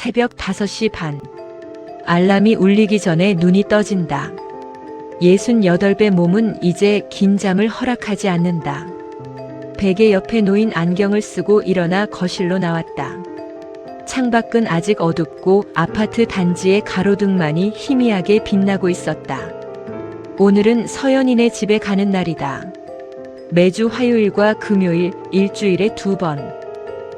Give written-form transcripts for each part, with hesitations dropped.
새벽 5시 반. 알람이 울리기 전에 눈이 떠진다. 68배 몸은 이제 긴 잠을 허락하지 않는다. 베개 옆에 놓인 안경을 쓰고 일어나 거실로 나왔다. 창밖은 아직 어둡고 아파트 단지의 가로등만이 희미하게 빛나고 있었다. 오늘은 서연이네 집에 가는 날이다. 매주 화요일과 금요일 일주일에 2번.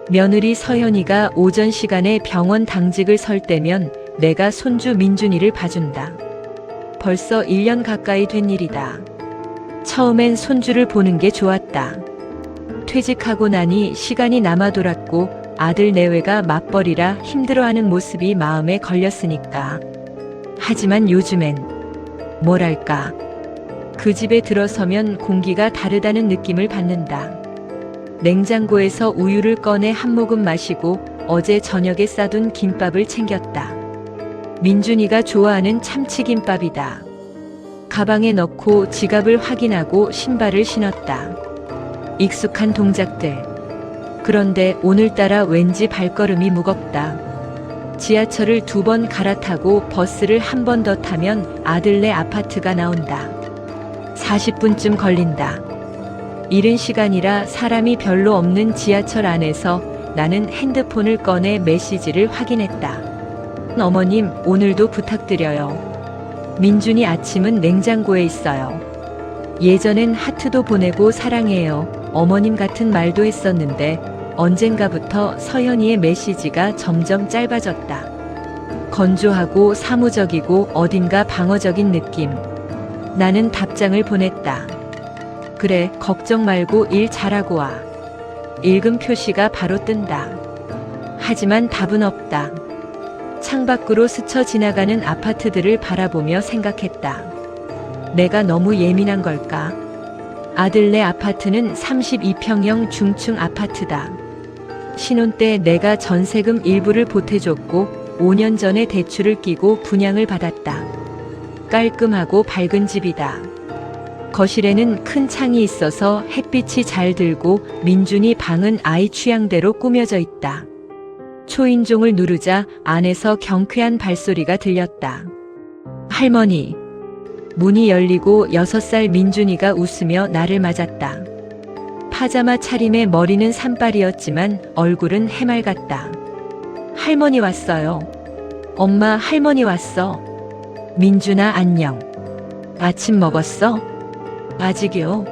며느리 서연이가 오전 시간에 병원 당직을 설 때면 내가 손주 민준이를 봐준다. 벌써 1년 가까이 된 일이다. 처음엔 손주를 보는 게 좋았다. 퇴직하고 나니 시간이 남아 돌았고 아들 내외가 맞벌이라 힘들어하는 모습이 마음에 걸렸으니까. 하지만 요즘엔 뭐랄까, 그 집에 들어서면 공기가 다르다는 느낌을 받는다. 냉장고에서 우유를 꺼내 한 모금 마시고 어제 저녁에 싸둔 김밥을 챙겼다. 민준이가 좋아하는 참치김밥이다. 가방에 넣고 지갑을 확인하고 신발을 신었다. 익숙한 동작들. 그런데 오늘따라 왠지 발걸음이 무겁다. 지하철을 2번 갈아타고 버스를 한 번 더 타면 아들네 아파트가 나온다. 40분쯤 걸린다. 이른 시간이라 사람이 별로 없는 지하철 안에서 나는 핸드폰을 꺼내 메시지를 확인했다. 어머님, 오늘도 부탁드려요. 민준이 아침은 냉장고에 있어요. 예전엔 하트도 보내고 사랑해요, 어머님 같은 말도 했었는데 언젠가부터 서연이의 메시지가 점점 짧아졌다. 건조하고 사무적이고 어딘가 방어적인 느낌. 나는 답장을 보냈다. 그래, 걱정 말고 일 잘하고 와. 읽음 표시가 바로 뜬다. 하지만 답은 없다. 창밖으로 스쳐 지나가는 아파트들을 바라보며 생각했다. 내가 너무 예민한 걸까? 아들네 아파트는 32평형 중층 아파트다. 신혼 때 내가 전세금 일부를 보태줬고 5년 전에 대출을 끼고 분양을 받았다. 깔끔하고 밝은 집이다. 거실에는 큰 창이 있어서 햇빛이 잘 들고 민준이 방은 아이 취향대로 꾸며져 있다. 초인종을 누르자 안에서 경쾌한 발소리가 들렸다. 할머니. 문이 열리고 6살 민준이가 웃으며 나를 맞았다. 파자마 차림에 머리는 산발이었지만 얼굴은 해맑았다. 할머니 왔어요. 엄마, 할머니 왔어. 민준아, 안녕. 아침 먹었어? 아직이요.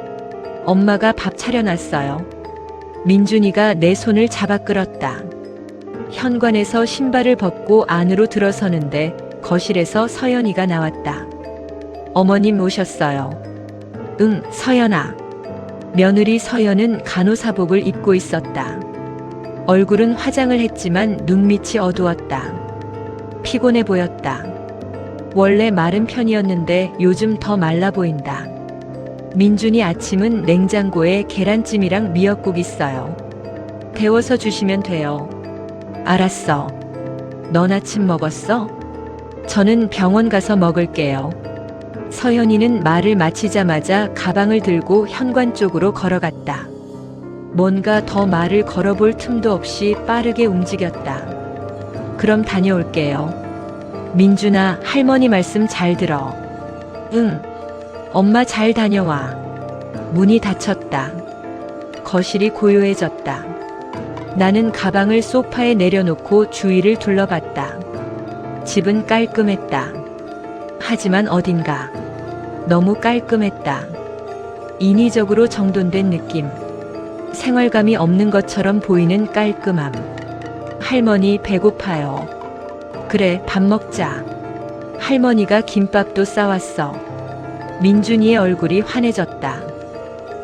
엄마가 밥 차려놨어요. 민준이가 내 손을 잡아 끌었다. 현관에서 신발을 벗고 안으로 들어서는데 거실에서 서연이가 나왔다. 어머님 오셨어요. 응, 서연아. 며느리 서연은 간호사복을 입고 있었다. 얼굴은 화장을 했지만 눈밑이 어두웠다. 피곤해 보였다. 원래 마른 편이었는데 요즘 더 말라 보인다. 민준이 아침은 냉장고에 계란찜이랑 미역국 있어요. 데워서 주시면 돼요. 알았어. 넌 아침 먹었어? 저는 병원 가서 먹을게요. 서연이는 말을 마치자마자 가방을 들고 현관 쪽으로 걸어갔다. 뭔가 더 말을 걸어볼 틈도 없이 빠르게 움직였다. 그럼 다녀올게요. 민준아, 할머니 말씀 잘 들어. 응. 엄마 잘 다녀와. 문이 닫혔다. 거실이 고요해졌다. 나는 가방을 소파에 내려놓고 주위를 둘러봤다. 집은 깔끔했다. 하지만 어딘가 너무 깔끔했다. 인위적으로 정돈된 느낌. 생활감이 없는 것처럼 보이는 깔끔함. 할머니 배고파요. 그래, 밥 먹자. 할머니가 김밥도 싸왔어. 민준이의 얼굴이 환해졌다.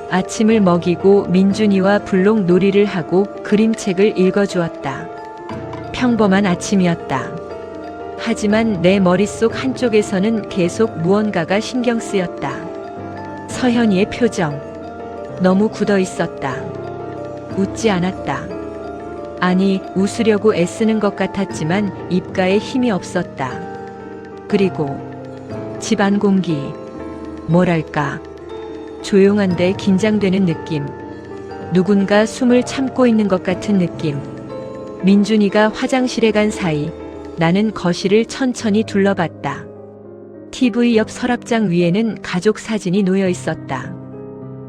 아침을 먹이고 민준이와 블록 놀이를 하고 그림책을 읽어주었다. 평범한 아침이었다. 하지만 내 머릿속 한쪽에서는 계속 무언가가 신경 쓰였다. 서현이의 표정. 너무 굳어 있었다. 웃지 않았다. 아니, 웃으려고 애쓰는 것 같았지만 입가에 힘이 없었다. 그리고 집안 공기. 뭐랄까. 조용한데 긴장되는 느낌. 누군가 숨을 참고 있는 것 같은 느낌. 민준이가 화장실에 간 사이 나는 거실을 천천히 둘러봤다. TV 옆 서랍장 위에는 가족 사진이 놓여 있었다.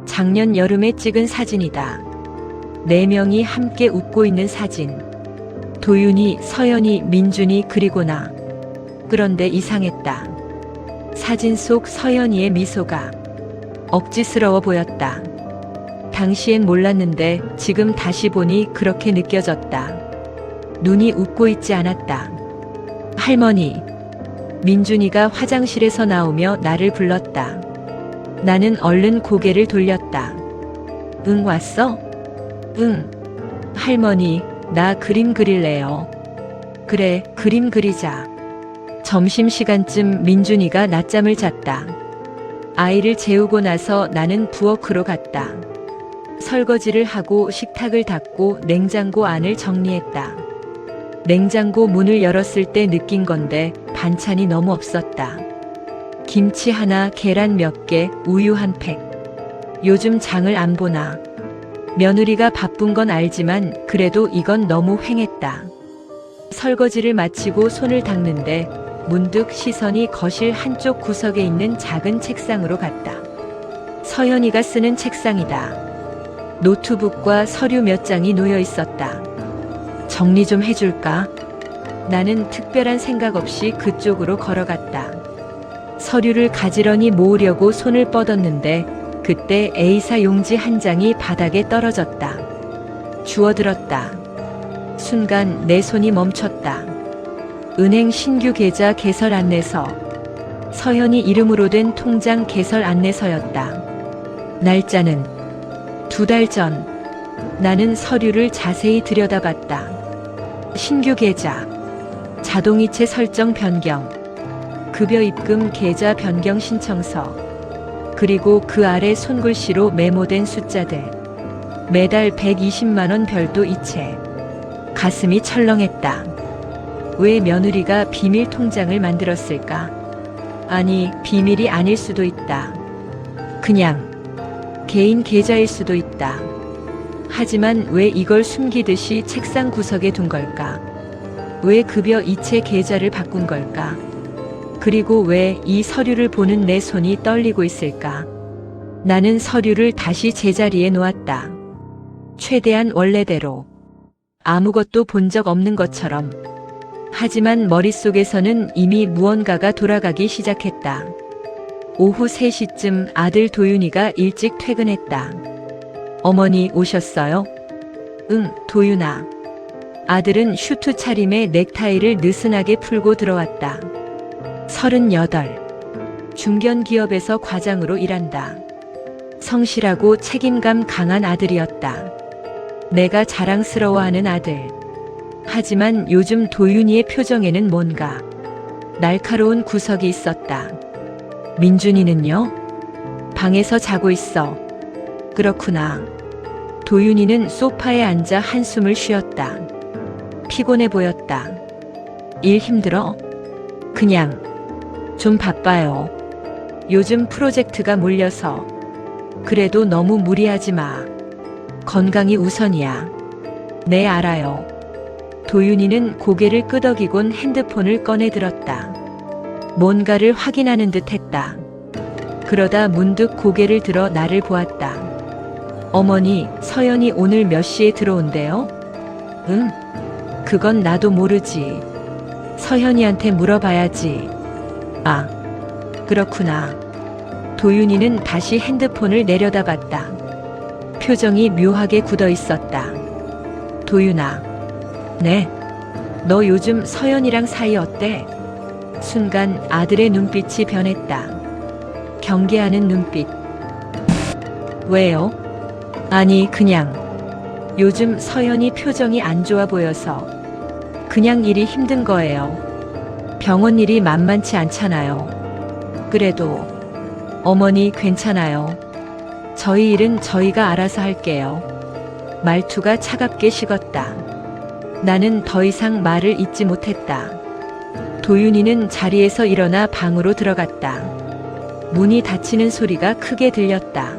작년 여름에 찍은 사진이다. 4명이 함께 웃고 있는 사진. 도윤이, 서연이, 민준이, 그리고 나. 그런데 이상했다. 사진 속 서연이의 미소가 억지스러워 보였다. 당시엔 몰랐는데 지금 다시 보니 그렇게 느껴졌다. 눈이 웃고 있지 않았다. 할머니. 민준이가 화장실에서 나오며 나를 불렀다. 나는 얼른 고개를 돌렸다. 응, 왔어? 응. 할머니, 나 그림 그릴래요. 그래, 그림 그리자. 점심시간쯤 민준이가 낮잠을 잤다. 아이를 재우고 나서 나는 부엌으로 갔다. 설거지를 하고 식탁을 닦고 냉장고 안을 정리했다. 냉장고 문을 열었을 때 느낀 건데 반찬이 너무 없었다. 김치 하나, 계란 몇 개, 우유 한 팩. 요즘 장을 안 보나. 며느리가 바쁜 건 알지만 그래도 이건 너무 횡했다. 설거지를 마치고 손을 닦는데 문득 시선이 거실 한쪽 구석에 있는 작은 책상으로 갔다. 서연이가 쓰는 책상이다. 노트북과 서류 몇 장이 놓여 있었다. 정리 좀 해줄까? 나는 특별한 생각 없이 그쪽으로 걸어갔다. 서류를 가지런히 모으려고 손을 뻗었는데 그때 A사 용지 한 장이 바닥에 떨어졌다. 주워들었다. 순간 내 손이 멈췄다. 은행 신규 계좌 개설 안내서. 서연이 이름으로 된 통장 개설 안내서였다. 날짜는 2달 전. 나는 서류를 자세히 들여다봤다. 신규 계좌, 자동이체 설정 변경, 급여 입금 계좌 변경 신청서, 그리고 그 아래 손글씨로 메모된 숫자들. 매달 120만원 별도 이체. 가슴이 철렁했다. 왜 며느리가 비밀 통장을 만들었을까? 아니, 비밀이 아닐 수도 있다. 그냥 개인 계좌일 수도 있다. 하지만 왜 이걸 숨기듯이 책상 구석에 둔 걸까? 왜 급여 이체 계좌를 바꾼 걸까? 그리고 왜 이 서류를 보는 내 손이 떨리고 있을까? 나는 서류를 다시 제자리에 놓았다. 최대한 원래대로. 아무것도 본 적 없는 것처럼. 하지만 머릿속에서는 이미 무언가가 돌아가기 시작했다. 오후 3시쯤 아들 도윤이가 일찍 퇴근했다. 어머니 오셨어요? 응, 도윤아. 아들은 슈트 차림에 넥타이를 느슨하게 풀고 들어왔다. 38. 중견기업에서 과장으로 일한다. 성실하고 책임감 강한 아들이었다. 내가 자랑스러워하는 아들. 하지만 요즘 도윤이의 표정에는 뭔가 날카로운 구석이 있었다. 민준이는요? 방에서 자고 있어. 그렇구나. 도윤이는 소파에 앉아 한숨을 쉬었다. 피곤해 보였다. 일 힘들어? 그냥 좀 바빠요. 요즘 프로젝트가 몰려서. 그래도 너무 무리하지 마. 건강이 우선이야. 네, 알아요. 도윤이는 고개를 끄덕이곤 핸드폰을 꺼내 들었다. 뭔가를 확인하는 듯 했다. 그러다 문득 고개를 들어 나를 보았다. 어머니, 서연이 오늘 몇 시에 들어온대요? 응? 그건 나도 모르지. 서연이한테 물어봐야지. 아, 그렇구나. 도윤이는 다시 핸드폰을 내려다봤다. 표정이 묘하게 굳어 있었다. 도윤아. 네. 너 요즘 서연이랑 사이 어때? 순간 아들의 눈빛이 변했다. 경계하는 눈빛. 왜요? 아니, 그냥 요즘 서연이 표정이 안 좋아 보여서. 그냥 일이 힘든 거예요. 병원 일이 만만치 않잖아요. 그래도 어머니 괜찮아요. 저희 일은 저희가 알아서 할게요. 말투가 차갑게 식었다. 나는 더 이상 말을 잇지 못했다. 도윤이는 자리에서 일어나 방으로 들어갔다. 문이 닫히는 소리가 크게 들렸다.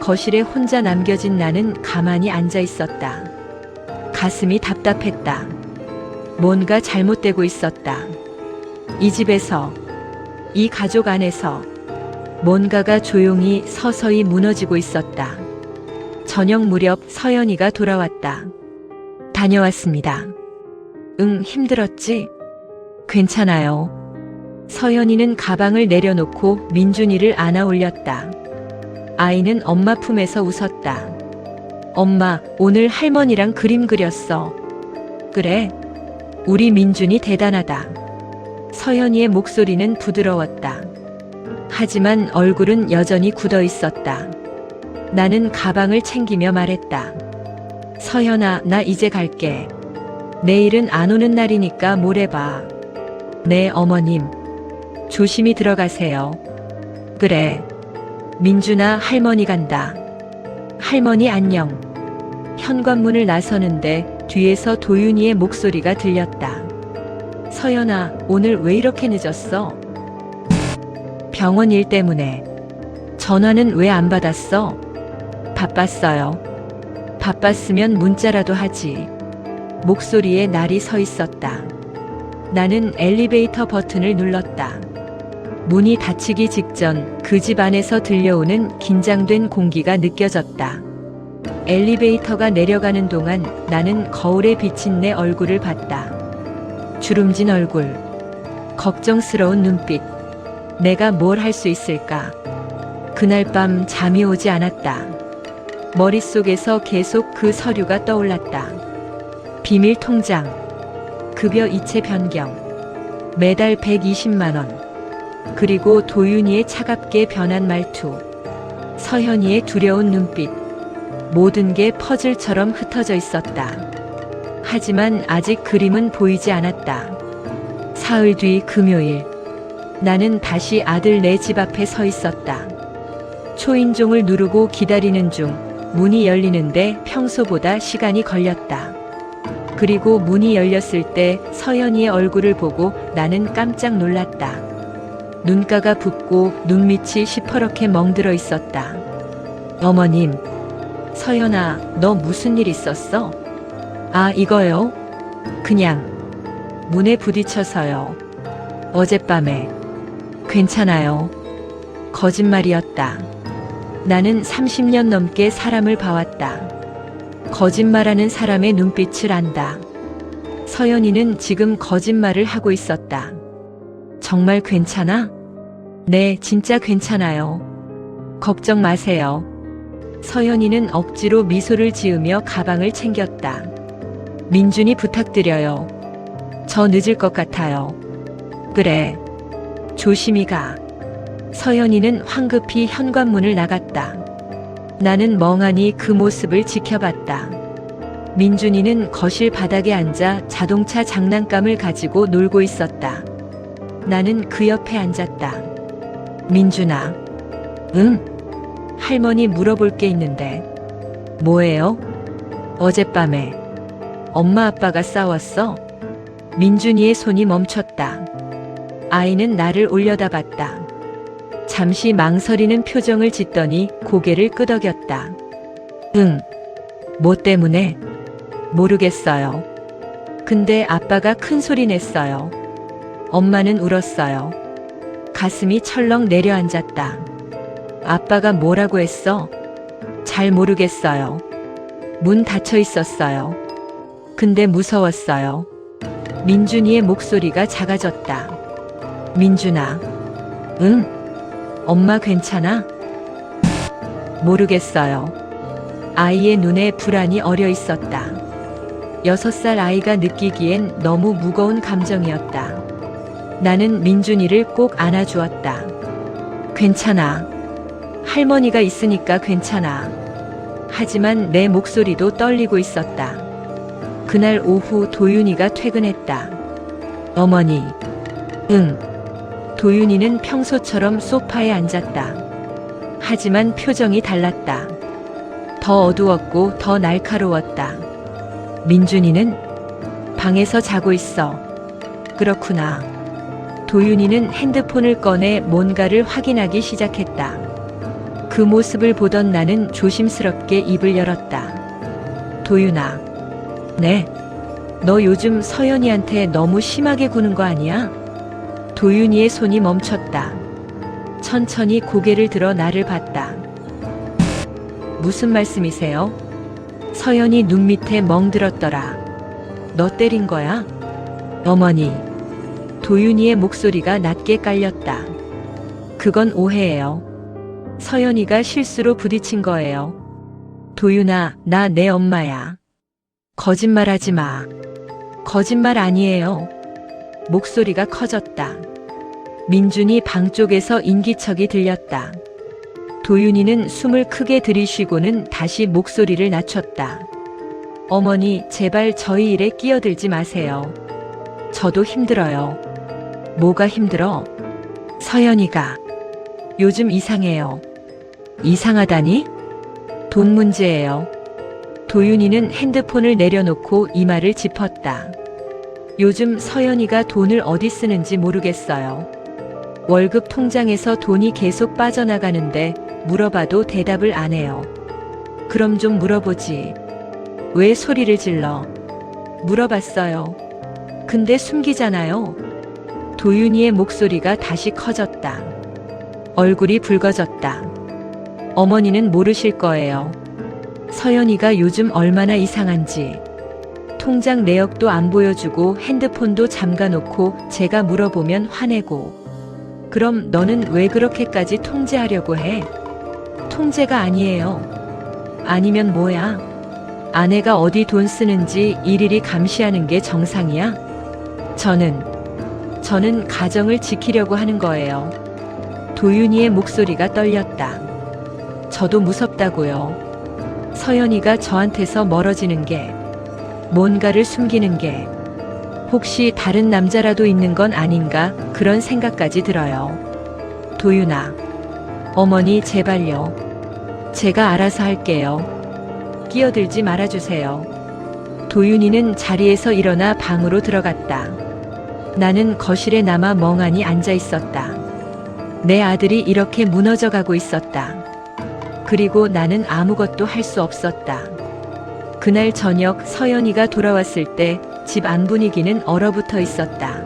거실에 혼자 남겨진 나는 가만히 앉아 있었다. 가슴이 답답했다. 뭔가 잘못되고 있었다. 이 집에서, 이 가족 안에서 뭔가가 조용히 서서히 무너지고 있었다. 저녁 무렵 서연이가 돌아왔다. 다녀왔습니다. 응, 힘들었지? 괜찮아요. 서연이는 가방을 내려놓고 민준이를 안아 올렸다. 아이는 엄마 품에서 웃었다. 엄마, 오늘 할머니랑 그림 그렸어. 그래? 우리 민준이 대단하다. 서연이의 목소리는 부드러웠다. 하지만 얼굴은 여전히 굳어 있었다. 나는 가방을 챙기며 말했다. 서연아, 나 이제 갈게. 내일은 안 오는 날이니까 모레 봐. 네, 어머님. 조심히 들어가세요. 그래. 민준아, 할머니 간다. 할머니 안녕. 현관문을 나서는데 뒤에서 도윤이의 목소리가 들렸다. 서연아, 오늘 왜 이렇게 늦었어? 병원 일 때문에. 전화는 왜 안 받았어? 바빴어요. 바빴으면 문자라도 하지. 목소리에 날이 서 있었다. 나는 엘리베이터 버튼을 눌렀다. 문이 닫히기 직전 그 집 안에서 들려오는 긴장된 공기가 느껴졌다. 엘리베이터가 내려가는 동안 나는 거울에 비친 내 얼굴을 봤다. 주름진 얼굴, 걱정스러운 눈빛. 내가 뭘 할 수 있을까? 그날 밤 잠이 오지 않았다. 머릿속에서 계속 그 서류가 떠올랐다. 비밀 통장, 급여 이체 변경, 매달 120만 원, 그리고 도윤이의 차갑게 변한 말투, 서현이의 두려운 눈빛, 모든 게 퍼즐처럼 흩어져 있었다. 하지만 아직 그림은 보이지 않았다. 사흘 뒤 금요일, 나는 다시 아들 내 집 앞에 서 있었다. 초인종을 누르고 기다리는 중 문이 열리는데 평소보다 시간이 걸렸다. 그리고 문이 열렸을 때 서연이의 얼굴을 보고 나는 깜짝 놀랐다. 눈가가 붓고 눈밑이 시퍼렇게 멍들어 있었다. 어머님, 서연아, 너 무슨 일 있었어? 아, 이거요? 그냥 문에 부딪혀서요. 어젯밤에. 괜찮아요. 거짓말이었다. 나는 30년 넘게 사람을 봐왔다. 거짓말하는 사람의 눈빛을 안다. 서연이는 지금 거짓말을 하고 있었다. 정말 괜찮아? 네, 진짜 괜찮아요. 걱정 마세요. 서연이는 억지로 미소를 지으며 가방을 챙겼다. 민준이 부탁드려요. 저 늦을 것 같아요. 그래. 조심히 가. 서연이는 황급히 현관문을 나갔다. 나는 멍하니 그 모습을 지켜봤다. 민준이는 거실 바닥에 앉아 자동차 장난감을 가지고 놀고 있었다. 나는 그 옆에 앉았다. 민준아. 응? 할머니 물어볼 게 있는데. 뭐예요? 어젯밤에 엄마 아빠가 싸웠어? 민준이의 손이 멈췄다. 아이는 나를 올려다봤다. 잠시 망설이는 표정을 짓더니 고개를 끄덕였다. 응. 뭐 때문에? 모르겠어요. 근데 아빠가 큰 소리 냈어요. 엄마는 울었어요. 가슴이 철렁 내려앉았다. 아빠가 뭐라고 했어? 잘 모르겠어요. 문 닫혀 있었어요. 근데 무서웠어요. 민준이의 목소리가 작아졌다. 민준아. 응? 엄마 괜찮아? 모르겠어요. 아이의 눈에 불안이 어려 있었다. 6살 아이가 느끼기엔 너무 무거운 감정이었다. 나는 민준이를 꼭 안아주었다. 괜찮아. 할머니가 있으니까 괜찮아. 하지만 내 목소리도 떨리고 있었다. 그날 오후 도윤이가 퇴근했다. 어머니. 응. 도윤이는 평소처럼 소파에 앉았다. 하지만 표정이 달랐다. 더 어두웠고 더 날카로웠다. 민준이는 방에서 자고 있어. 그렇구나. 도윤이는 핸드폰을 꺼내 뭔가를 확인하기 시작했다. 그 모습을 보던 나는 조심스럽게 입을 열었다. 도윤아. 네. 너 요즘 서연이한테 너무 심하게 구는 거 아니야? 도윤이의 손이 멈췄다. 천천히 고개를 들어 나를 봤다. 무슨 말씀이세요? 서연이 눈 밑에 멍들었더라. 너 때린 거야? 어머니. 도윤이의 목소리가 낮게 깔렸다. 그건 오해예요. 서연이가 실수로 부딪힌 거예요. 도윤아, 나 내 엄마야. 거짓말하지 마. 거짓말 아니에요. 목소리가 커졌다. 민준이 방 쪽에서 인기척이 들렸다. 도윤이는 숨을 크게 들이쉬고는 다시 목소리를 낮췄다. 어머니, 제발 저희 일에 끼어들지 마세요. 저도 힘들어요. 뭐가 힘들어? 서연이가 요즘 이상해요. 이상하다니? 돈 문제예요. 도윤이는 핸드폰을 내려놓고 이마를 짚었다. 요즘 서연이가 돈을 어디 쓰는지 모르겠어요. 월급 통장에서 돈이 계속 빠져나가는데 물어봐도 대답을 안 해요. 그럼 좀 물어보지. 왜 소리를 질러? 물어봤어요. 근데 숨기잖아요. 도윤이의 목소리가 다시 커졌다. 얼굴이 붉어졌다. 어머니는 모르실 거예요. 서연이가 요즘 얼마나 이상한지. 통장 내역도 안 보여주고 핸드폰도 잠가놓고 제가 물어보면 화내고. 그럼 너는 왜 그렇게까지 통제하려고 해? 통제가 아니에요. 아니면 뭐야? 아내가 어디 돈 쓰는지 일일이 감시하는 게 정상이야? 저는 가정을 지키려고 하는 거예요. 도윤이의 목소리가 떨렸다. 저도 무섭다고요. 서연이가 저한테서 멀어지는 게, 뭔가를 숨기는 게, 혹시 다른 남자라도 있는 건 아닌가 그런 생각까지 들어요. 도윤아, 어머니 제발요. 제가 알아서 할게요. 끼어들지 말아주세요. 도윤이는 자리에서 일어나 방으로 들어갔다. 나는 거실에 남아 멍하니 앉아 있었다. 내 아들이 이렇게 무너져가고 있었다. 그리고 나는 아무것도 할 수 없었다. 그날 저녁 서연이가 돌아왔을 때 집 안 분위기는 얼어붙어 있었다.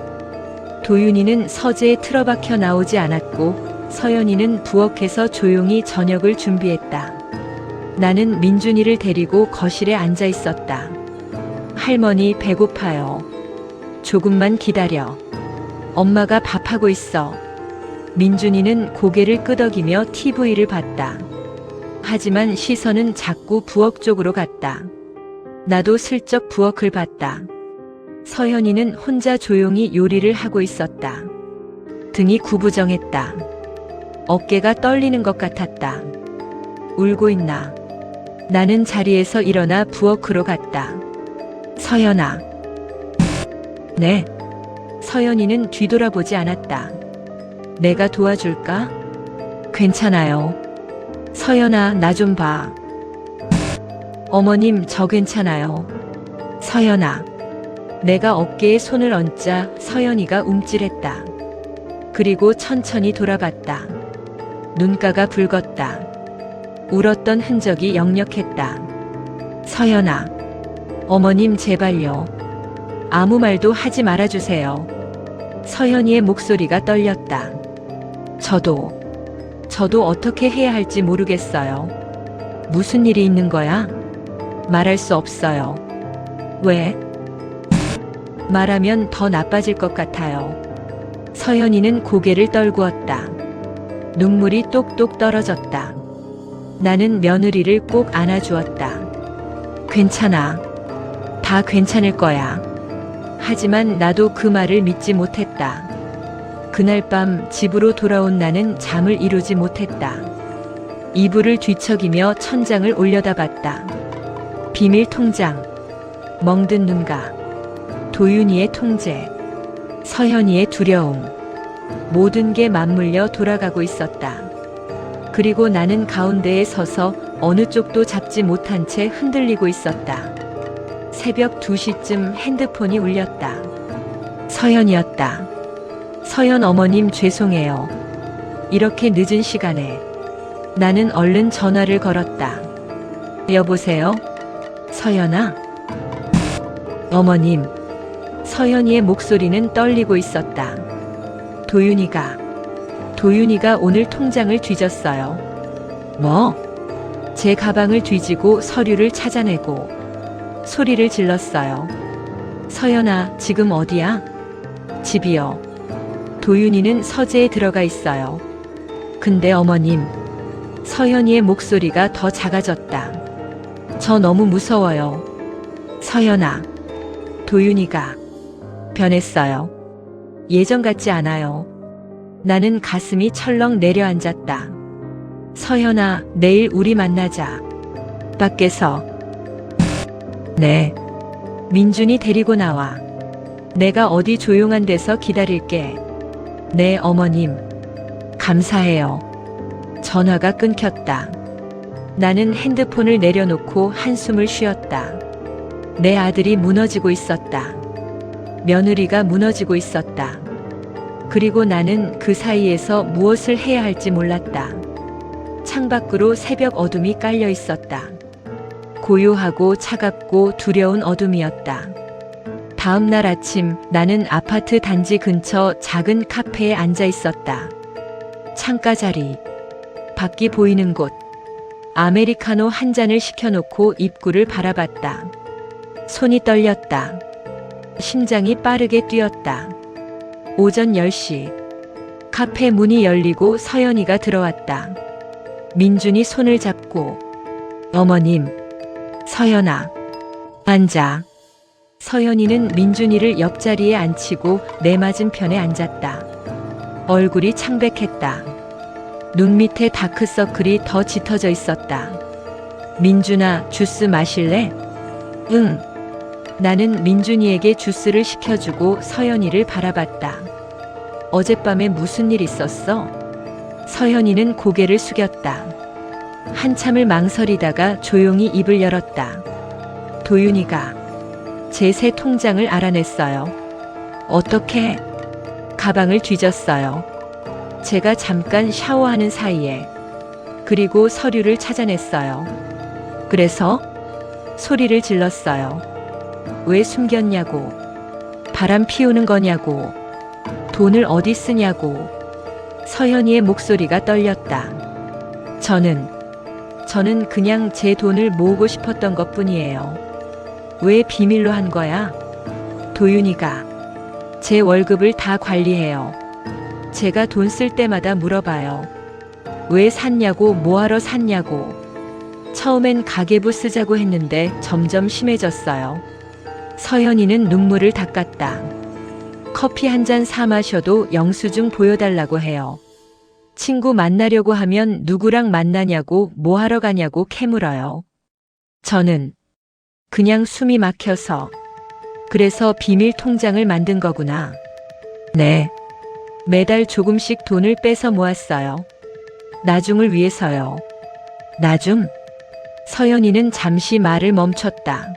도윤이는 서재에 틀어박혀 나오지 않았고 서연이는 부엌에서 조용히 저녁을 준비했다. 나는 민준이를 데리고 거실에 앉아 있었다. 할머니 배고파요. 조금만 기다려. 엄마가 밥하고 있어. 민준이는 고개를 끄덕이며 TV를 봤다. 하지만 시선은 자꾸 부엌 쪽으로 갔다. 나도 슬쩍 부엌을 봤다. 서연이는 혼자 조용히 요리를 하고 있었다. 등이 구부정했다. 어깨가 떨리는 것 같았다. 울고 있나? 나는 자리에서 일어나 부엌으로 갔다. 서연아. 네. 서연이는 뒤돌아보지 않았다. 내가 도와줄까? 괜찮아요. 서연아, 나 좀 봐. 어머님, 저 괜찮아요. 서연아. 내가 어깨에 손을 얹자 서연이가 움찔했다. 그리고 천천히 돌아봤다. 눈가가 붉었다. 울었던 흔적이 역력했다. 서연아. 어머님 제발요. 아무 말도 하지 말아주세요. 서연이의 목소리가 떨렸다. 저도 어떻게 해야 할지 모르겠어요. 무슨 일이 있는 거야? 말할 수 없어요. 왜? 말하면 더 나빠질 것 같아요. 서연이는 고개를 떨구었다. 눈물이 똑똑 떨어졌다. 나는 며느리를 꼭 안아주었다. 괜찮아. 다 괜찮을 거야. 하지만 나도 그 말을 믿지 못했다. 그날 밤 집으로 돌아온 나는 잠을 이루지 못했다. 이불을 뒤척이며 천장을 올려다봤다. 비밀 통장, 멍든 눈가, 도윤이의 통제, 서연이의 두려움, 모든 게 맞물려 돌아가고 있었다. 그리고 나는 가운데에 서서 어느 쪽도 잡지 못한 채 흔들리고 있었다. 새벽 2시쯤 핸드폰이 울렸다. 서연이었다. 서연 어머님 죄송해요. 이렇게 늦은 시간에. 나는 얼른 전화를 걸었다. 여보세요? 서연아? 어머님, 서연이의 목소리는 떨리고 있었다. 도윤이가 오늘 통장을 뒤졌어요. 뭐? 제 가방을 뒤지고 서류를 찾아내고 소리를 질렀어요. 서연아, 지금 어디야? 집이요. 도윤이는 서재에 들어가 있어요. 근데 어머님, 서연이의 목소리가 더 작아졌다. 저 너무 무서워요. 서연아. 도윤이가 변했어요. 예전 같지 않아요. 나는 가슴이 철렁 내려앉았다. 서연아, 내일 우리 만나자. 밖에서. 네. 민준이 데리고 나와. 내가 어디 조용한 데서 기다릴게. 네, 어머님. 감사해요. 전화가 끊겼다. 나는 핸드폰을 내려놓고 한숨을 쉬었다. 내 아들이 무너지고 있었다. 며느리가 무너지고 있었다. 그리고 나는 그 사이에서 무엇을 해야 할지 몰랐다. 창밖으로 새벽 어둠이 깔려 있었다. 고요하고 차갑고 두려운 어둠이었다. 다음 날 아침 나는 아파트 단지 근처 작은 카페에 앉아 있었다. 창가 자리, 밖이 보이는 곳, 아메리카노 한 잔을 시켜놓고 입구를 바라봤다. 손이 떨렸다. 심장이 빠르게 뛰었다. 오전 10시. 카페 문이 열리고 서연이가 들어왔다. 민준이 손을 잡고 어머님, 서연아, 앉아. 서연이는 민준이를 옆자리에 앉히고 내 맞은편에 앉았다. 얼굴이 창백했다. 눈 밑에 다크서클이 더 짙어져 있었다. 민준아, 주스 마실래? 응. 나는 민준이에게 주스를 시켜주고 서연이를 바라봤다. 어젯밤에 무슨 일 있었어? 서연이는 고개를 숙였다. 한참을 망설이다가 조용히 입을 열었다. 도윤이가 제 새 통장을 알아냈어요. 어떻게? 가방을 뒤졌어요. 제가 잠깐 샤워하는 사이에. 그리고 서류를 찾아냈어요. 그래서 소리를 질렀어요. 왜 숨겼냐고. 바람 피우는 거냐고. 돈을 어디 쓰냐고. 서연이의 목소리가 떨렸다. 저는 그냥 제 돈을 모으고 싶었던 것 뿐이에요. 왜 비밀로 한 거야? 도윤이가 제 월급을 다 관리해요. 제가 돈 쓸 때마다 물어봐요. 왜 샀냐고, 뭐하러 샀냐고. 처음엔 가계부 쓰자고 했는데 점점 심해졌어요. 서연이는 눈물을 닦았다. 커피 한 잔 사 마셔도 영수증 보여달라고 해요. 친구 만나려고 하면 누구랑 만나냐고, 뭐하러 가냐고 캐물어요. 저는 그냥 숨이 막혀서. 그래서 비밀 통장을 만든 거구나. 네. 매달 조금씩 돈을 빼서 모았어요. 나중을 위해서요. 나중? 서연이는 잠시 말을 멈췄다.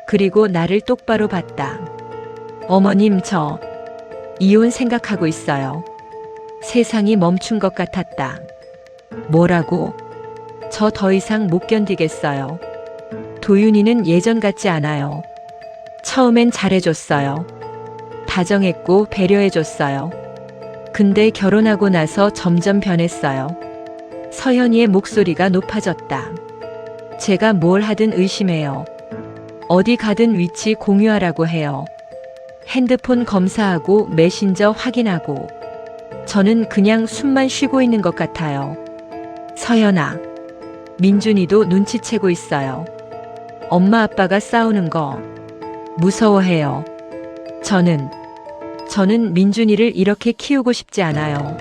그리고 나를 똑바로 봤다. 어머님, 저 이혼 생각하고 있어요. 세상이 멈춘 것 같았다. 뭐라고? 저 더 이상 못 견디겠어요. 도윤이는 예전 같지 않아요. 처음엔 잘해줬어요. 다정했고 배려해줬어요. 근데 결혼하고 나서 점점 변했어요. 서연이의 목소리가 높아졌다. 제가 뭘 하든 의심해요. 어디 가든 위치 공유하라고 해요. 핸드폰 검사하고 메신저 확인하고. 저는 그냥 숨만 쉬고 있는 것 같아요. 서연아. 민준이도 눈치채고 있어요. 엄마 아빠가 싸우는 거 무서워해요. 저는 민준이를 이렇게 키우고 싶지 않아요.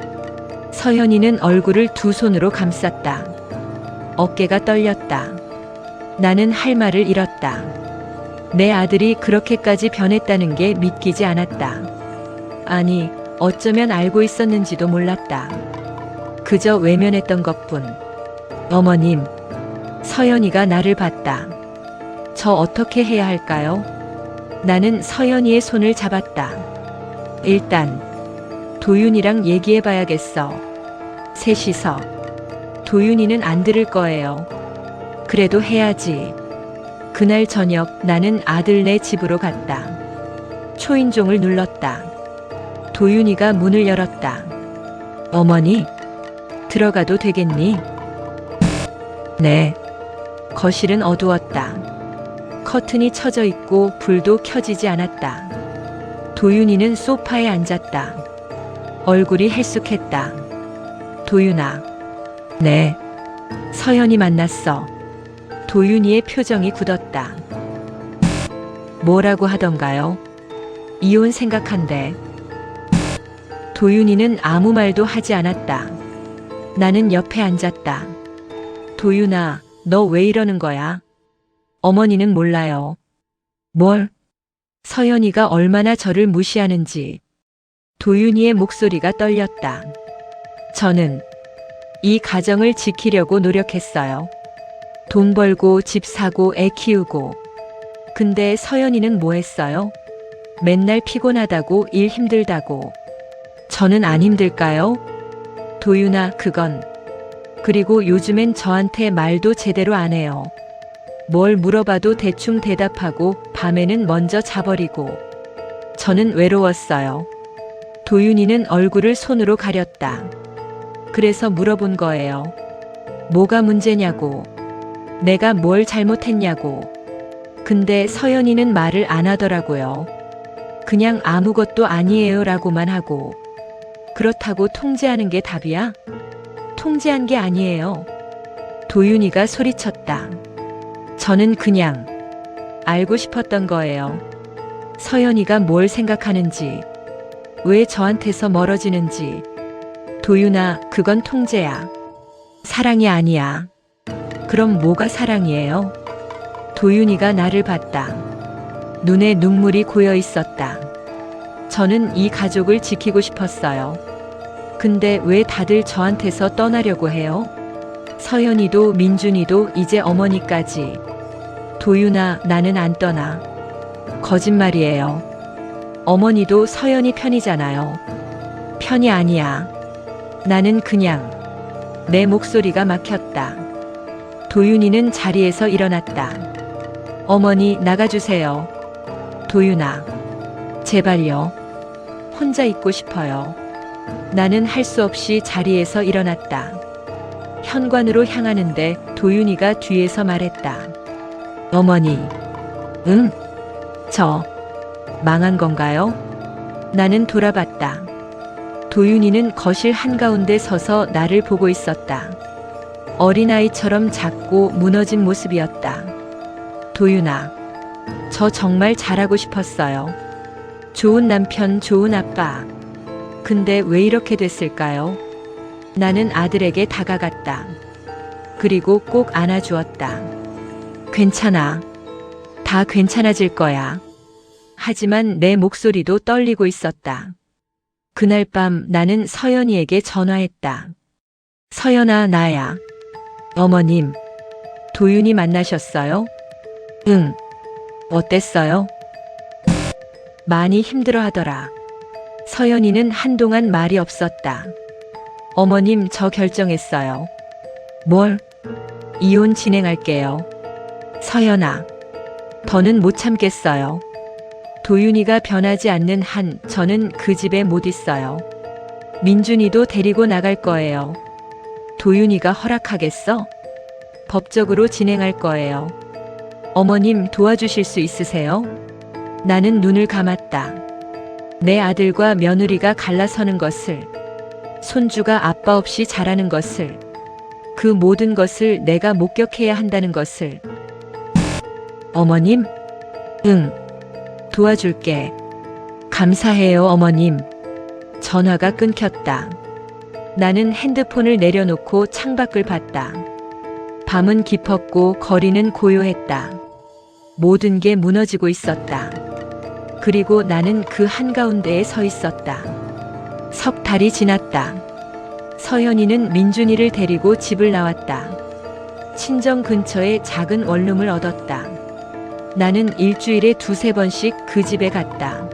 서연이는 얼굴을 두 손으로 감쌌다. 어깨가 떨렸다. 나는 할 말을 잃었다. 내 아들이 그렇게까지 변했다는 게 믿기지 않았다. 아니, 어쩌면 알고 있었는지도 몰랐다. 그저 외면했던 것뿐. 어머님, 서연이가 나를 봤다. 저 어떻게 해야 할까요? 나는 서연이의 손을 잡았다. 일단 도윤이랑 얘기해봐야겠어. 셋이서. 도윤이는 안 들을 거예요. 그래도 해야지. 그날 저녁 나는 아들네 집으로 갔다. 초인종을 눌렀다. 도윤이가 문을 열었다. 어머니, 들어가도 되겠니? 네. 거실은 어두웠다. 커튼이 쳐져 있고 불도 켜지지 않았다. 도윤이는 소파에 앉았다. 얼굴이 헬쑥했다. 도윤아. 네. 서연이 만났어. 도윤이의 표정이 굳었다. 뭐라고 하던가요? 이혼 생각한대. 도윤이는 아무 말도 하지 않았다. 나는 옆에 앉았다. 도윤아, 너 왜 이러는 거야? 어머니는 몰라요. 뭘? 서연이가 얼마나 저를 무시하는지. 도윤이의 목소리가 떨렸다. 저는 이 가정을 지키려고 노력했어요. 돈 벌고 집 사고 애 키우고. 근데 서연이는 뭐 했어요? 맨날 피곤하다고 일 힘들다고. 저는 안 힘들까요? 도윤아, 그건. 그리고 요즘엔 저한테 말도 제대로 안 해요. 뭘 물어봐도 대충 대답하고 밤에는 먼저 자버리고. 저는 외로웠어요. 도윤이는 얼굴을 손으로 가렸다. 그래서 물어본 거예요. 뭐가 문제냐고. 내가 뭘 잘못했냐고. 근데 서연이는 말을 안 하더라고요. 그냥 아무것도 아니에요 라고만 하고. 그렇다고 통제하는 게 답이야? 통제한 게 아니에요. 도윤이가 소리쳤다. 저는 그냥 알고 싶었던 거예요. 서연이가 뭘 생각하는지, 왜 저한테서 멀어지는지. 도윤아, 그건 통제야. 사랑이 아니야. 그럼 뭐가 사랑이에요? 도윤이가 나를 봤다. 눈에 눈물이 고여 있었다. 저는 이 가족을 지키고 싶었어요. 근데 왜 다들 저한테서 떠나려고 해요? 서연이도 민준이도 이제 어머니까지. 도윤아, 나는 안 떠나. 거짓말이에요. 어머니도 서연이 편이잖아요. 편이 아니야. 나는 그냥. 내 목소리가 막혔다. 도윤이는 자리에서 일어났다. 어머니, 나가주세요. 도윤아, 제발요. 혼자 있고 싶어요. 나는 할 수 없이 자리에서 일어났다. 현관으로 향하는데 도윤이가 뒤에서 말했다. 어머니. 응? 저 망한 건가요? 나는 돌아봤다. 도윤이는 거실 한가운데 서서 나를 보고 있었다. 어린아이처럼 작고 무너진 모습이었다. 도윤아, 저 정말 잘하고 싶었어요. 좋은 남편, 좋은 아빠. 근데 왜 이렇게 됐을까요? 나는 아들에게 다가갔다. 그리고 꼭 안아주었다. 괜찮아. 다 괜찮아질 거야. 하지만 내 목소리도 떨리고 있었다. 그날 밤 나는 서연이에게 전화했다. 서연아, 나야. 어머님, 도윤이 만나셨어요? 응. 어땠어요? 많이 힘들어 하더라. 서연이는 한동안 말이 없었다. 어머님, 저 결정했어요. 뭘? 이혼 진행할게요. 서연아, 더는 못 참겠어요. 도윤이가 변하지 않는 한 저는 그 집에 못 있어요. 민준이도 데리고 나갈 거예요. 도윤이가 허락하겠어? 법적으로 진행할 거예요. 어머님, 도와주실 수 있으세요? 나는 눈을 감았다. 내 아들과 며느리가 갈라서는 것을, 손주가 아빠 없이 자라는 것을, 그 모든 것을 내가 목격해야 한다는 것을. 어머님? 응. 도와줄게. 감사해요, 어머님. 전화가 끊겼다. 나는 핸드폰을 내려놓고 창밖을 봤다. 밤은 깊었고 거리는 고요했다. 모든 게 무너지고 있었다. 그리고 나는 그 한가운데에 서 있었다. 석 달이 지났다. 서연이는 민준이를 데리고 집을 나왔다. 친정 근처에 작은 원룸을 얻었다. 나는 일주일에 2~3번씩 그 집에 갔다.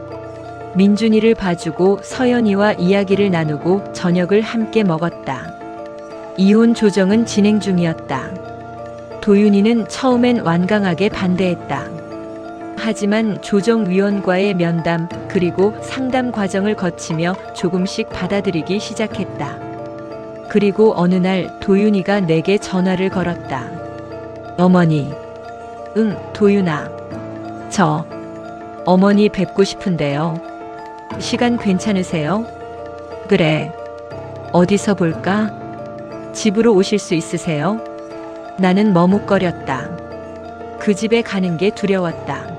민준이를 봐주고 서연이와 이야기를 나누고 저녁을 함께 먹었다. 이혼 조정은 진행 중이었다. 도윤이는 처음엔 완강하게 반대했다. 하지만 조정위원과의 면담 그리고 상담 과정을 거치며 조금씩 받아들이기 시작했다. 그리고 어느 날 도윤이가 내게 전화를 걸었다. 어머니. 응, 도윤아. 저 어머니 뵙고 싶은데요. 시간 괜찮으세요? 그래. 어디서 볼까? 집으로 오실 수 있으세요? 나는 머뭇거렸다. 그 집에 가는 게 두려웠다.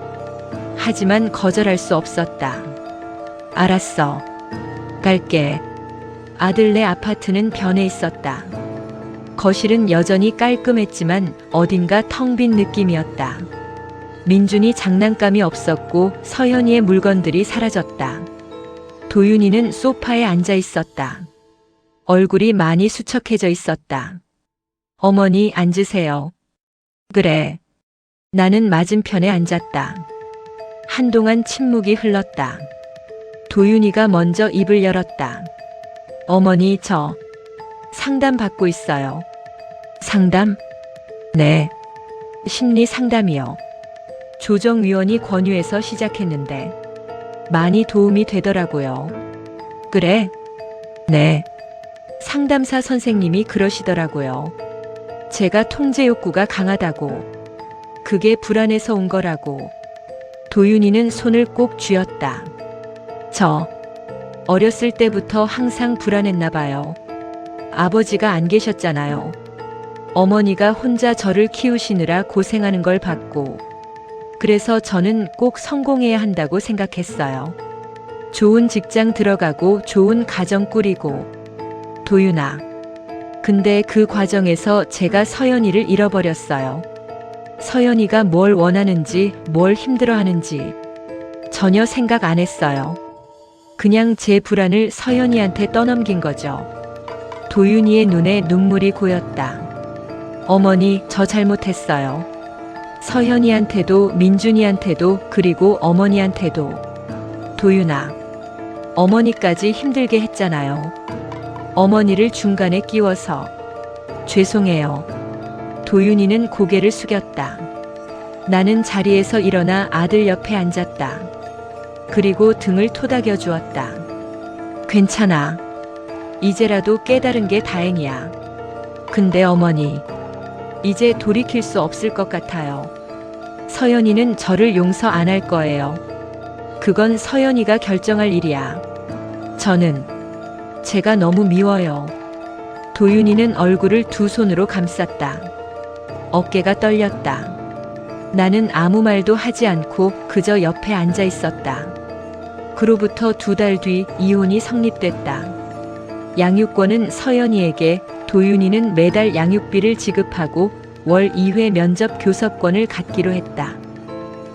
하지만 거절할 수 없었다. 알았어. 갈게. 아들네 아파트는 변해 있었다. 거실은 여전히 깔끔했지만 어딘가 텅 빈 느낌이었다. 민준이 장난감이 없었고 서연이의 물건들이 사라졌다. 도윤이는 소파에 앉아 있었다. 얼굴이 많이 수척해져 있었다. 어머니 앉으세요. 그래. 나는 맞은편에 앉았다. 한동안 침묵이 흘렀다. 도윤이가 먼저 입을 열었다. 어머니, 저 상담 받고 있어요. 상담? 네. 심리 상담이요. 조정위원이 권유해서 시작했는데 많이 도움이 되더라고요. 그래? 네. 상담사 선생님이 그러시더라고요. 제가 통제 욕구가 강하다고. 그게 불안해서 온 거라고. 도윤이는 손을 꼭 쥐었다. 저 어렸을 때부터 항상 불안했나 봐요. 아버지가 안 계셨잖아요. 어머니가 혼자 저를 키우시느라 고생하는 걸 봤고, 그래서 저는 꼭 성공해야 한다고 생각했어요. 좋은 직장 들어가고 좋은 가정 꾸리고. 도윤아. 근데 그 과정에서 제가 서연이를 잃어버렸어요. 서연이가 뭘 원하는지, 뭘 힘들어하는지 전혀 생각 안 했어요. 그냥 제 불안을 서연이한테 떠넘긴 거죠. 도윤이의 눈에 눈물이 고였다. 어머니, 저 잘못했어요. 서연이한테도 민준이한테도 그리고 어머니한테도. 도윤아. 어머니까지 힘들게 했잖아요. 어머니를 중간에 끼워서. 죄송해요. 도윤이는 고개를 숙였다. 나는 자리에서 일어나 아들 옆에 앉았다. 그리고 등을 토닥여 주었다. 괜찮아. 이제라도 깨달은 게 다행이야. 근데 어머니, 이제 돌이킬 수 없을 것 같아요. 서연이는 저를 용서 안 할 거예요. 그건 서연이가 결정할 일이야. 저는 제가 너무 미워요. 도윤이는 얼굴을 두 손으로 감쌌다. 어깨가 떨렸다. 나는 아무 말도 하지 않고 그저 옆에 앉아 있었다. 그로부터 2달 뒤 이혼이 성립됐다. 양육권은 서연이에게, 도윤이는 매달 양육비를 지급하고 월 2회 면접 교섭권을 갖기로 했다.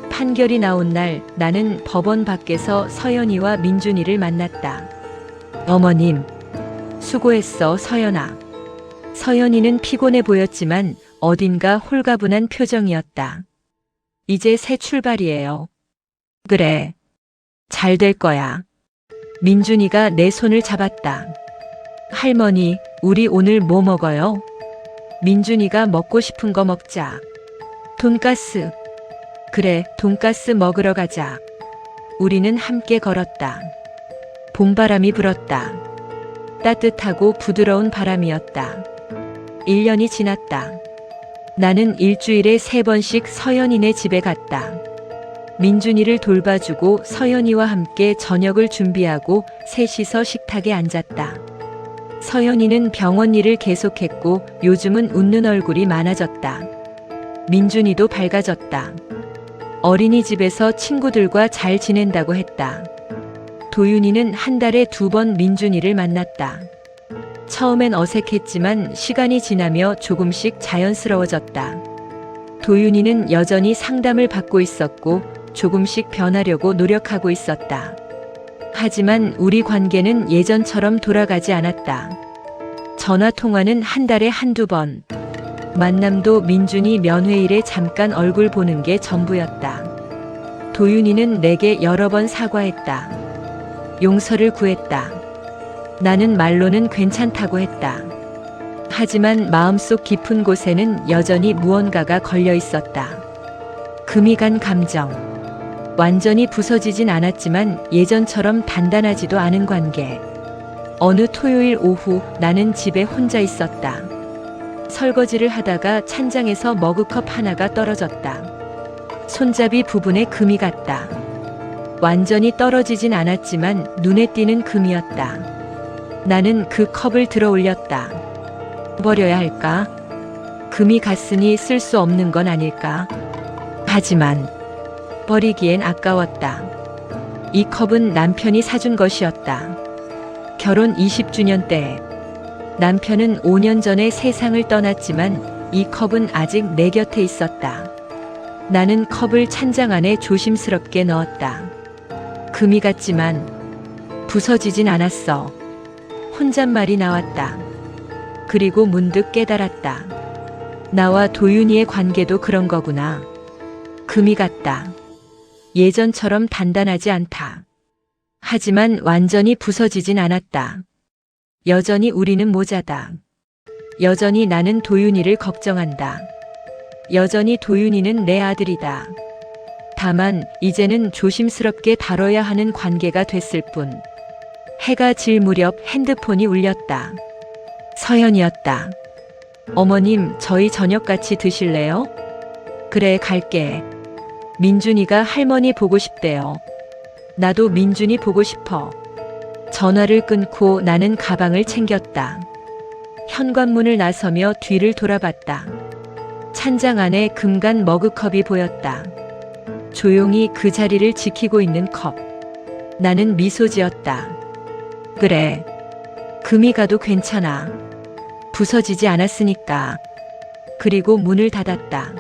판결이 나온 날 나는 법원 밖에서 서연이와 민준이를 만났다. 어머님, 수고했어, 서연아. 서연이는 피곤해 보였지만 어딘가 홀가분한 표정이었다. 이제 새 출발이에요. 그래. 잘 될 거야. 민준이가 내 손을 잡았다. 할머니, 우리 오늘 뭐 먹어요? 민준이가 먹고 싶은 거 먹자. 돈가스. 그래, 돈가스 먹으러 가자. 우리는 함께 걸었다. 봄바람이 불었다. 따뜻하고 부드러운 바람이었다. 1년이 지났다. 나는 일주일에 3번씩 서연이네 집에 갔다. 민준이를 돌봐주고 서연이와 함께 저녁을 준비하고 셋이서 식탁에 앉았다. 서연이는 병원 일을 계속했고 요즘은 웃는 얼굴이 많아졌다. 민준이도 밝아졌다. 어린이집에서 친구들과 잘 지낸다고 했다. 도윤이는 한 달에 2번 민준이를 만났다. 처음엔 어색했지만 시간이 지나며 조금씩 자연스러워졌다. 도윤이는 여전히 상담을 받고 있었고 조금씩 변하려고 노력하고 있었다. 하지만 우리 관계는 예전처럼 돌아가지 않았다. 전화 통화는 한 달에 1~2번. 만남도 민준이 면회일에 잠깐 얼굴 보는 게 전부였다. 도윤이는 내게 여러 번 사과했다. 용서를 구했다. 나는 말로는 괜찮다고 했다. 하지만 마음속 깊은 곳에는 여전히 무언가가 걸려 있었다. 금이 간 감정. 완전히 부서지진 않았지만 예전처럼 단단하지도 않은 관계. 어느 토요일 오후 나는 집에 혼자 있었다. 설거지를 하다가 찬장에서 머그컵 하나가 떨어졌다. 손잡이 부분에 금이 갔다. 완전히 떨어지진 않았지만 눈에 띄는 금이었다. 나는 그 컵을 들어 올렸다. 버려야 할까? 금이 갔으니 쓸 수 없는 건 아닐까? 하지만 버리기엔 아까웠다. 이 컵은 남편이 사준 것이었다. 결혼 20주년 때 남편은 5년 전에 세상을 떠났지만 이 컵은 아직 내 곁에 있었다. 나는 컵을 찬장 안에 조심스럽게 넣었다. 금이 갔지만 부서지진 않았어. 혼잣말이 나왔다. 그리고 문득 깨달았다. 나와 도윤이의 관계도 그런 거구나. 금이 갔다. 예전처럼 단단하지 않다. 하지만 완전히 부서지진 않았다. 여전히 우리는 모자다. 여전히 나는 도윤이를 걱정한다. 여전히 도윤이는 내 아들이다. 다만 이제는 조심스럽게 다뤄야 하는 관계가 됐을 뿐. 해가 질 무렵 핸드폰이 울렸다. 서연이었다. 어머님, 저희 저녁 같이 드실래요? 그래, 갈게. 민준이가 할머니 보고 싶대요. 나도 민준이 보고 싶어. 전화를 끊고 나는 가방을 챙겼다. 현관문을 나서며 뒤를 돌아봤다. 찬장 안에 금간 머그컵이 보였다. 조용히 그 자리를 지키고 있는 컵. 나는 미소 지었다. 그래. 금이 가도 괜찮아. 부서지지 않았으니까. 그리고 문을 닫았다.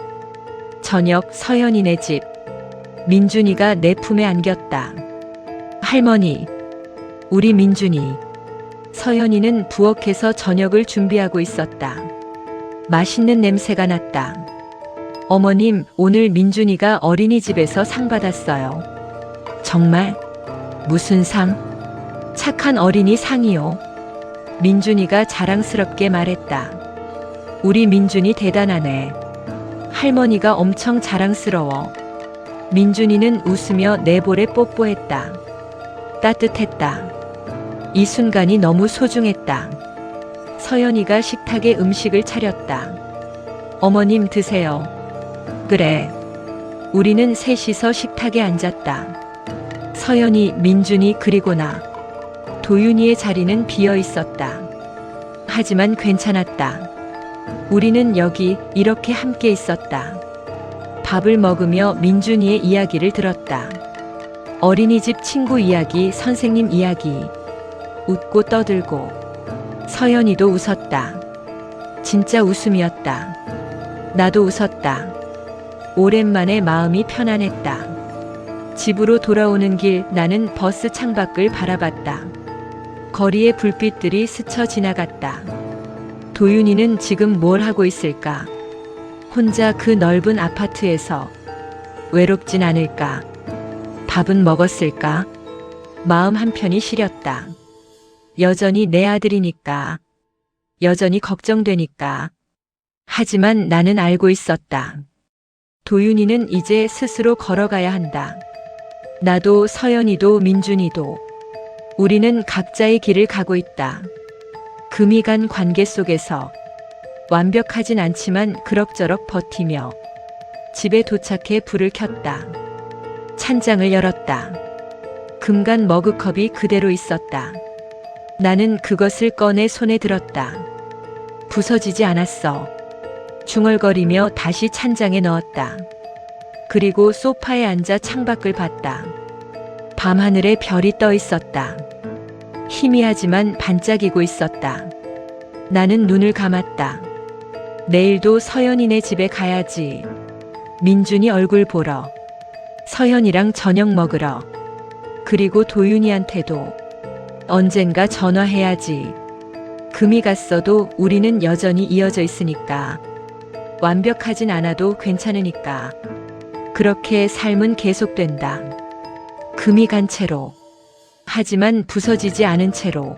저녁 서연이네 집. 민준이가 내 품에 안겼다. 할머니, 우리 민준이. 서연이는 부엌에서 저녁을 준비하고 있었다. 맛있는 냄새가 났다. 어머님, 오늘 민준이가 어린이집에서 상 받았어요. 정말? 무슨 상? 착한 어린이 상이요. 민준이가 자랑스럽게 말했다. 우리 민준이 대단하네. 할머니가 엄청 자랑스러워. 민준이는 웃으며 내 볼에 뽀뽀했다. 따뜻했다. 이 순간이 너무 소중했다. 서연이가 식탁에 음식을 차렸다. 어머님 드세요. 그래. 우리는 셋이서 식탁에 앉았다. 서연이, 민준이 그리고 나. 도윤이의 자리는 비어 있었다. 하지만 괜찮았다. 우리는 여기 이렇게 함께 있었다. 밥을 먹으며 민준이의 이야기를 들었다. 어린이집 친구 이야기, 선생님 이야기. 웃고 떠들고. 서연이도 웃었다. 진짜 웃음이었다. 나도 웃었다. 오랜만에 마음이 편안했다. 집으로 돌아오는 길 나는 버스 창밖을 바라봤다. 거리의 불빛들이 스쳐 지나갔다. 도윤이는 지금 뭘 하고 있을까? 혼자 그 넓은 아파트에서 외롭진 않을까? 밥은 먹었을까? 마음 한편이 시렸다. 여전히 내 아들이니까. 여전히 걱정되니까. 하지만 나는 알고 있었다. 도윤이는 이제 스스로 걸어가야 한다. 나도 서연이도 민준이도. 우리는 각자의 길을 가고 있다. 금이 간 관계 속에서 완벽하진 않지만 그럭저럭 버티며 집에 도착해 불을 켰다. 찬장을 열었다. 금간 머그컵이 그대로 있었다. 나는 그것을 꺼내 손에 들었다. 부서지지 않았어. 중얼거리며 다시 찬장에 넣었다. 그리고 소파에 앉아 창밖을 봤다. 밤하늘에 별이 떠 있었다. 희미하지만 반짝이고 있었다. 나는 눈을 감았다. 내일도 서연이네 집에 가야지. 민준이 얼굴 보러. 서연이랑 저녁 먹으러. 그리고 도윤이한테도 언젠가 전화해야지. 금이 갔어도 우리는 여전히 이어져 있으니까. 완벽하진 않아도 괜찮으니까. 그렇게 삶은 계속된다. 금이 간 채로. 하지만 부서지지 않은 채로.